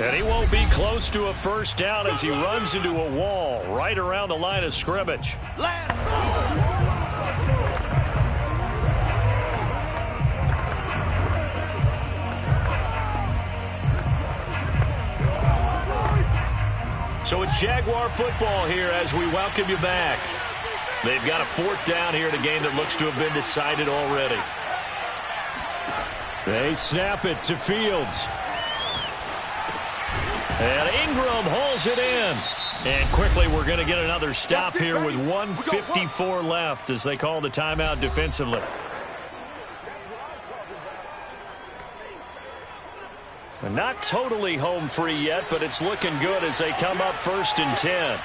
And he won't be close to a first down as he runs into a wall right around the line of scrimmage. So it's Jaguar football here as we welcome you back. They've got a 4th down here in a game that looks to have been decided already. They snap it to Fields. And Ingram hauls it in. And quickly we're going to get another stop here with 1:54 left as they call the timeout defensively. Not totally home free yet, but it's looking good as they come up 1st and 10.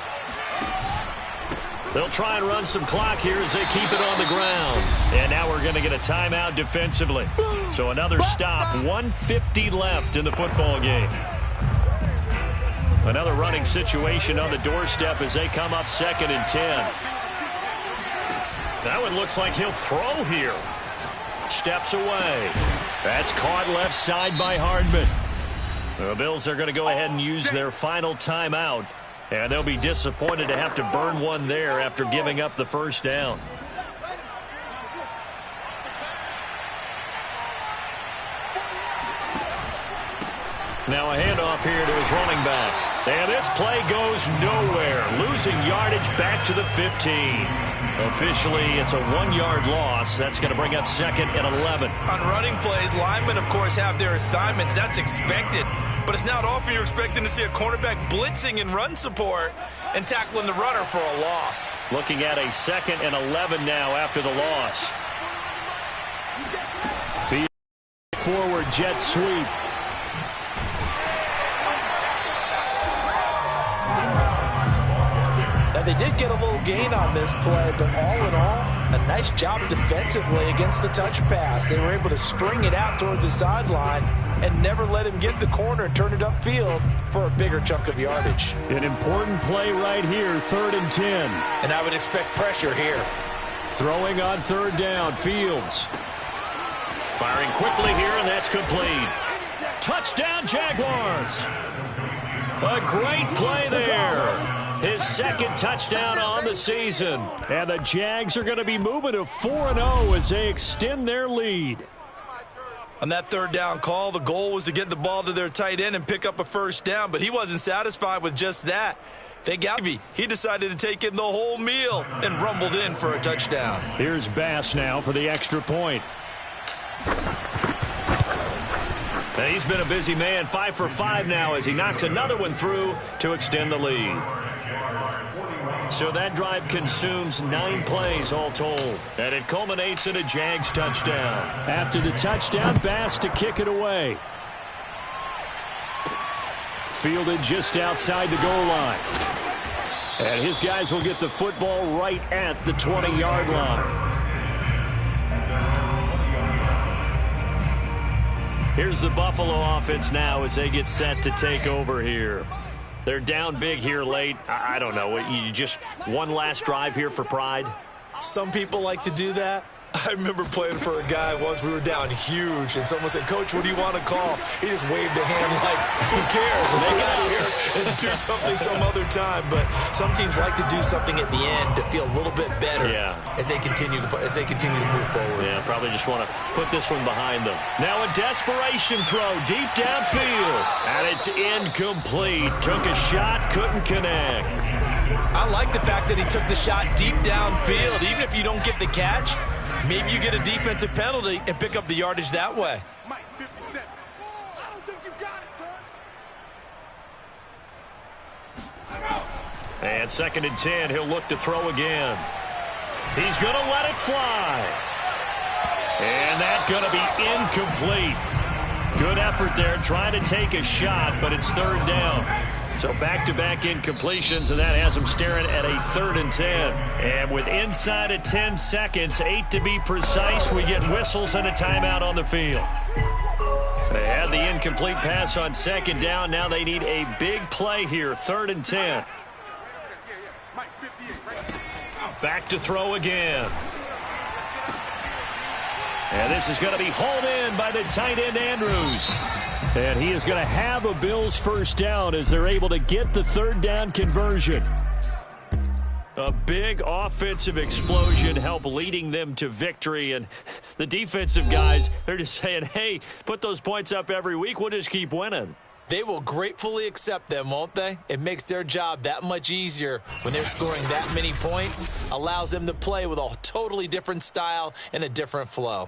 They'll try and run some clock here as they keep it on the ground. And now we're going to get a timeout defensively. So another stop, 1:50 left in the football game. Another running situation on the doorstep as they come up 2nd and 10. That one looks like he'll throw here. Steps away. That's caught left side by Hardman. The Bills are going to go ahead and use their final timeout. And they'll be disappointed to have to burn one there after giving up the first down. Now a handoff here to his running back. And this play goes nowhere. Losing yardage back to the 15. Officially, it's a 1-yard loss. That's going to bring up 2nd and 11. On running plays, linemen, of course, have their assignments. That's expected. But it's not often you're expecting to see a cornerback blitzing in run support and tackling the runner for a loss. Looking at a 2nd and 11 now after the loss. The forward jet sweep. Now, they did get a little gain on this play, but all in all, a nice job defensively against the touch pass. They were able to string it out towards the sideline and never let him get the corner and turn it upfield for a bigger chunk of yardage. An important play right here, 3rd and 10. And I would expect pressure here. Throwing on 3rd down, Fields. Firing quickly here, and that's complete. Touchdown, Jaguars. A great play there. His 2nd touchdown on the season. And the Jags are going to be moving to 4-0 as they extend their lead. On that 3rd down call, the goal was to get the ball to their tight end and pick up a first down, but he wasn't satisfied with just that. He decided to take in the whole meal and rumbled in for a touchdown. Here's Bass now for the extra point. And he's been a busy man, 5 for 5 now as he knocks another one through to extend the lead. So that drive consumes 9 plays all told. And it culminates in a Jags touchdown. After the touchdown, Bass to kick it away. Fielded just outside the goal line. And his guys will get the football right at the 20-yard line. Here's the Buffalo offense now as they get set to take over here. They're down big here late. I don't know. You just one last drive here for pride? Some people like to do that. I remember playing for a guy once. We were down huge, and someone said, "Coach, what do you want to call?" He just waved a hand like, "Who cares? Let's get out of here and do something some other time." But some teams like to do something at the end to feel a little bit better as they continue to move forward. Yeah, probably just want to put this one behind them. Now a desperation throw deep downfield, and it's incomplete. Took a shot, couldn't connect. I like the fact that he took the shot deep downfield. Even if you don't get the catch, maybe you get a defensive penalty and pick up the yardage that way. Mike, 50 Cent. I don't think you got it, son. And 2nd and 10, he'll look to throw again. He's going to let it fly. And that's going to be incomplete. Good effort there, trying to take a shot, but it's 3rd down. So back-to-back incompletions, and that has them staring at a 3rd and 10. And with inside of 10 seconds, 8 to be precise, we get whistles and a timeout on the field. They had the incomplete pass on 2nd down. Now they need a big play here, 3rd and 10. Back to throw again. And this is going to be hauled in by the tight end, Andrews. And he is going to have a Bills first down as they're able to get the 3rd down conversion. A big offensive explosion helped leading them to victory. And the defensive guys, they're just saying, hey, put those points up every week. We'll just keep winning. They will gratefully accept them, won't they? It makes their job that much easier when they're scoring that many points. Allows them to play with a totally different style and a different flow.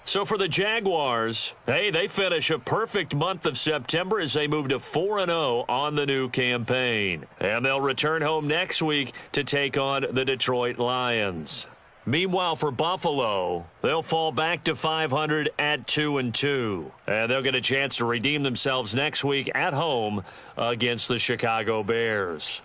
So for the Jaguars, hey, they finish a perfect month of September as they move to 4-0 on the new campaign. And they'll return home next week to take on the Detroit Lions. Meanwhile, for Buffalo, they'll fall back to 500 at 2-2. And they'll get a chance to redeem themselves next week at home against the Chicago Bears.